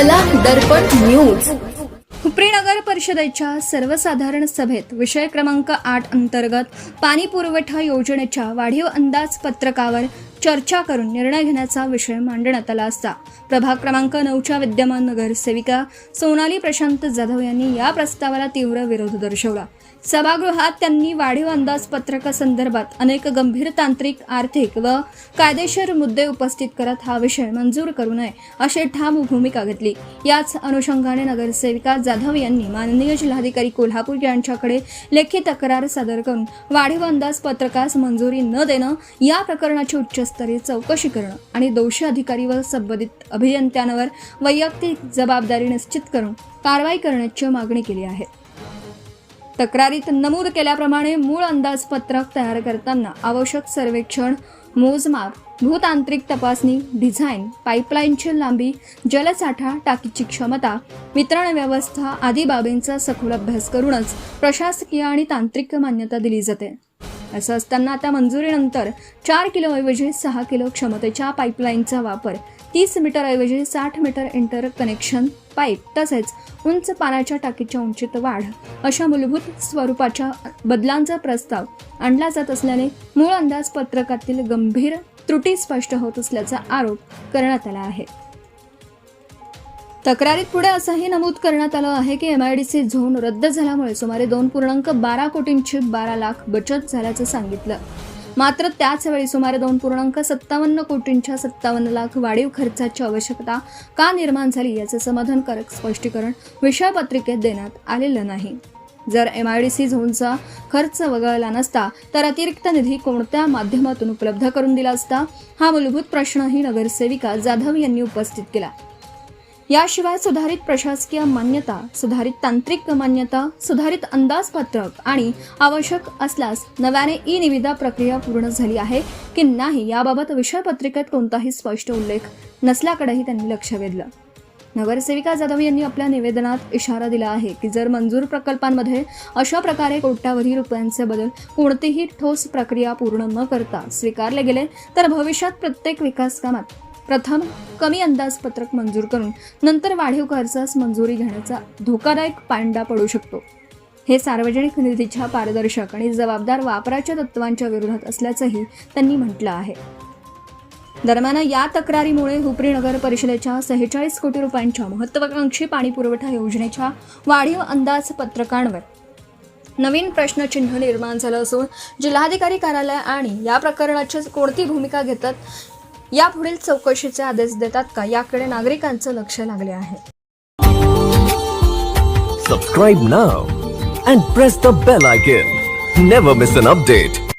कला दर्पण न्यूज। हुपरी नगर परिषदेच्या सर्वसाधारण सभेत विषय क्रमांक 8 अंतर्गत पाणी पुरवठा योजनेच्या वाढीव अंदाजपत्रकावर चर्चा करून निर्णय घेण्याचा विषय मांडण्यात आला असता प्रभाग क्रमांक 9च्या विद्यमान नगरसेविका सोनाली प्रशांत जाधव यांनी या प्रस्तावाला तीव्र विरोध दर्शवला। सभागृहात त्यांनी वाढीव अंदाजपत्रकासंदर्भात अनेक गंभीर तांत्रिक, आर्थिक व कायदेशीर मुद्दे उपस्थित करत हा विषय मंजूर करू नये अशी ठाम भूमिका घेतली। याच अनुषंगाने नगरसेविका जाधव यांनी माननीय जिल्हाधिकारी कोल्हापूर यांच्याकडे लेखी तक्रार सादर करून वाढीव अंदाजपत्रकास मंजुरी न देणं, या प्रकरणाची उच्चस्तरीय चौकशी करणं आणि दोषी अधिकारी व संबंधित अभियंत्यांवर वैयक्तिक जबाबदारी निश्चित करून कारवाई करण्याची मागणी केली आहे। तक्रारीत नमूद केल्याप्रमाणे मूळ अंदाजपत्रक तयार करताना आवश्यक सर्वेक्षण, मोजमाप, भूतांत्रिक तपासणी, डिझाईन, पाईपलाईनची लांबी, जलसाठा, टाकीची क्षमता, वितरण व्यवस्था आदी बाबींचा सखोल अभ्यास करूनच प्रशासकीय आणि तांत्रिक मान्यता दिली जाते। असं असताना आता मंजुरीनंतर 4 किलो ऐवजी 6 किलो क्षमतेच्या पाईपलाईनचा वापर, 30 मीटर ऐवजी 60 मीटर इंटर कनेक्शन पाईप तसेच उंच पाण्याच्या टाकीच्या उंचीत वाढ अशा मूलभूत स्वरूपाच्या बदलांचा प्रस्ताव आणला जात असल्याने मूळ अंदाजपत्रकातील गंभीर त्रुटी स्पष्ट होत असल्याचा आरोप करण्यात आला आहे। तक्रारीत पुढे असंही नमूद करण्यात आलं आहे की MIDC झोन रद्द झाल्यामुळे सुमारे 2.12 कोटींची 12 लाख बचत झाल्याचं सांगितलं। मात्र त्याच वेळी सुमारे 2.57 कोटींच्या 57 लाख वाढीव खर्चाची आवश्यकता का निर्माण झाली याचे समाधानकारक स्पष्टीकरण विषयपत्रिकेत देण्यात आलेलं नाही। जर MIDC झोनचा खर्च वगळला नसता तर अतिरिक्त निधी कोणत्या माध्यमातून उपलब्ध करून दिला असता, हा मूलभूत प्रश्नही नगरसेविका जाधव यांनी उपस्थित केला। याशिवाय सुधारित प्रशासकीय मान्यता, सुधारित तांत्रिक मान्यता, सुधारित अंदाजपत्रक आणि आवश्यक असल्यास नव्याने ई-निविदा प्रक्रिया पूर्ण झाली आहे की नाही याबाबत विषयपत्रिकेत कोणताही स्पष्ट उल्लेख नसल्याकडेही त्यांनी लक्ष वेधलं। नगरसेविका जाधव यांनी आपल्या निवेदनात इशारा दिला आहे की जर मंजूर प्रकल्पांमध्ये अशा प्रकारे कोट्यावधी रुपयांचे बदल कोणतीही ठोस प्रक्रिया पूर्ण न करता स्वीकारले गेले तर भविष्यात प्रत्येक विकास कामात प्रथम कमी अंदाजपत्रक मंजूर करून नंतर वाढीव खर्चास मंजुरी घेण्याचा धोकादायक पायंडा पडू शकतो। हे सार्वजनिक निधीच्या पारदर्शक आणि जबाबदार वापराच्या तत्वांच्या विरोधात असल्याचंही त्यांनी म्हटलं आहे। दरम्यान या तक्रारीमुळे हुपरी नगर परिषदेच्या 46 कोटी रुपयांच्या महत्त्वाकांक्षी पाणी पुरवठा योजनेच्या वाढीव अंदाजपत्रकांवर नवीन प्रश्नचिन्ह निर्माण झालं असून जिल्हाधिकारी कार्यालय आणि या प्रकरणाची कोणती भूमिका घेतात, यापुढील चौकशीचे आदेश देतात का, याकडे नागरिकांचं लक्ष लागले आहे। Subscribe now and press the bell icon. Never miss an update.